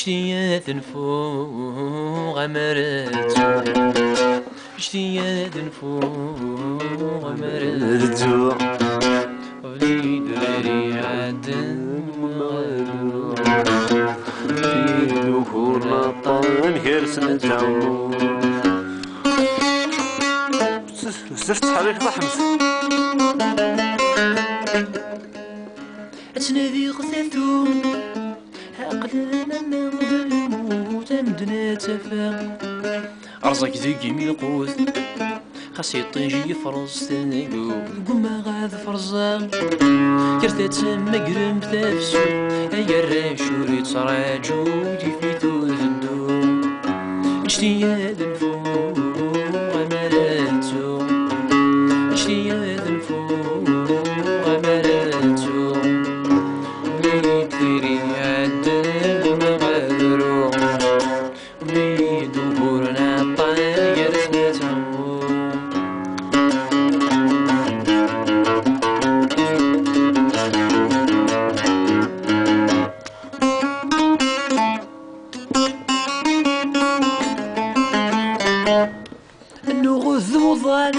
اجتياث فوق غمرت اجتياث فوق غمرت وليد غيري عدن في ذكور نطان كرسنا تعمو زفت حريق ضحمت اتنادي غثاثو عقلنا ما ظلموت امدنا تفاق ارزق ذيقي من القوت خاصي طيجي فرص تنقو قما غاذ فرزاق كرتا تسمى قرم تفسو ايا الراشوري تصراجو جيفيتو ذدو اجتياذ فوق غمراتو اجتياذ فوق غمراتو وليد ثيري عدل مغادرو وليد وبورنا طاير سنتعمو انو غذ وضال